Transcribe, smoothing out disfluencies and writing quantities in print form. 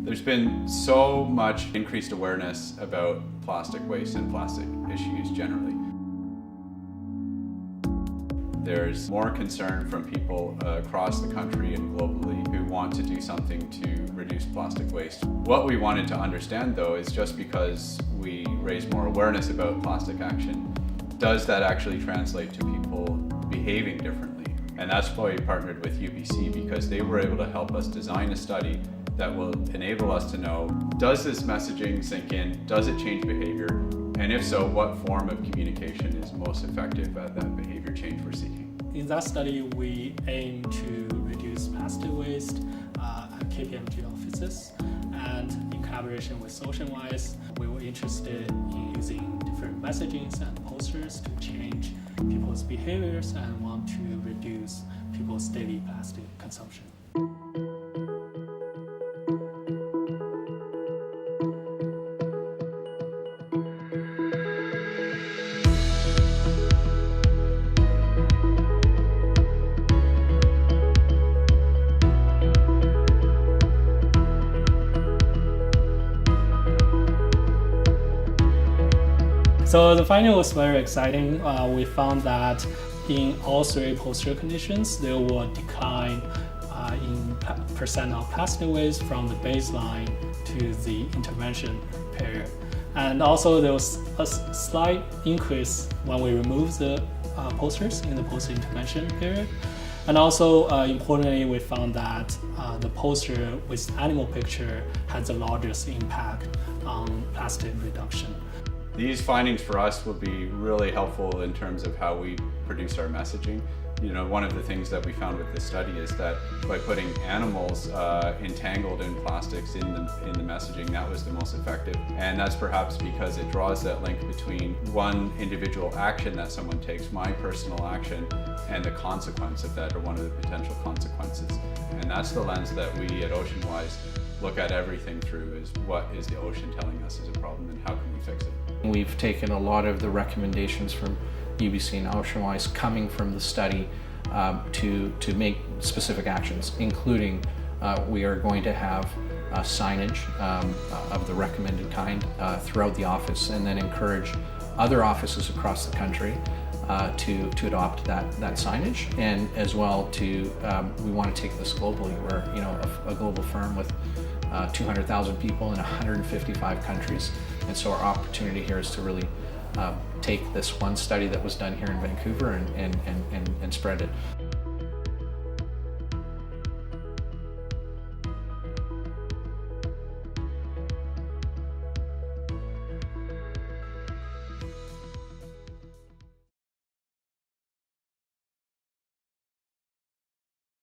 There's been so much increased awareness about plastic waste and plastic issues generally. There's more concern from people across the country and globally who want to do something to reduce plastic waste. What we wanted to understand though is just because we raise more awareness about plastic action, does that actually translate to people behaving differently? And that's why we partnered with UBC, because they were able to help us design a study that will enable us to know, does this messaging sink in? Does it change behavior? And if so, what form of communication is most effective at that behavior change we're seeking? In that study, we aim to reduce plastic waste at KPMG offices. And in collaboration with OceanWise, we were interested in using different messagings and posters to change people's behaviors and want to reduce people's daily plastic consumption. So the finding was very exciting. We found that in all three poster conditions, there was a decline in percent of plastic waste from the baseline to the intervention period. And also there was a slight increase when we removed the posters in the post-intervention period. And also, importantly, we found that the poster with animal picture has the largest impact on plastic reduction. These findings for us will be really helpful in terms of how we produce our messaging. You know, one of the things that we found with this study is that by putting animals entangled in plastics in the messaging, that was the most effective. And that's perhaps because it draws that link between one individual action that someone takes, my personal action, and the consequence of that, or one of the potential consequences. And that's the lens that we at OceanWise look at everything through, is what is the ocean telling us is a problem and how can we fix it? We've taken a lot of the recommendations from UBC and OceanWise coming from the study to make specific actions, including we are going to have signage of the recommended kind throughout the office, and then encourage other offices across the country to adopt that signage, and as well to we want to take this globally. We're a global firm with 200,000 people in 155 countries, and so our opportunity here is to really take this one study that was done here in Vancouver and spread it.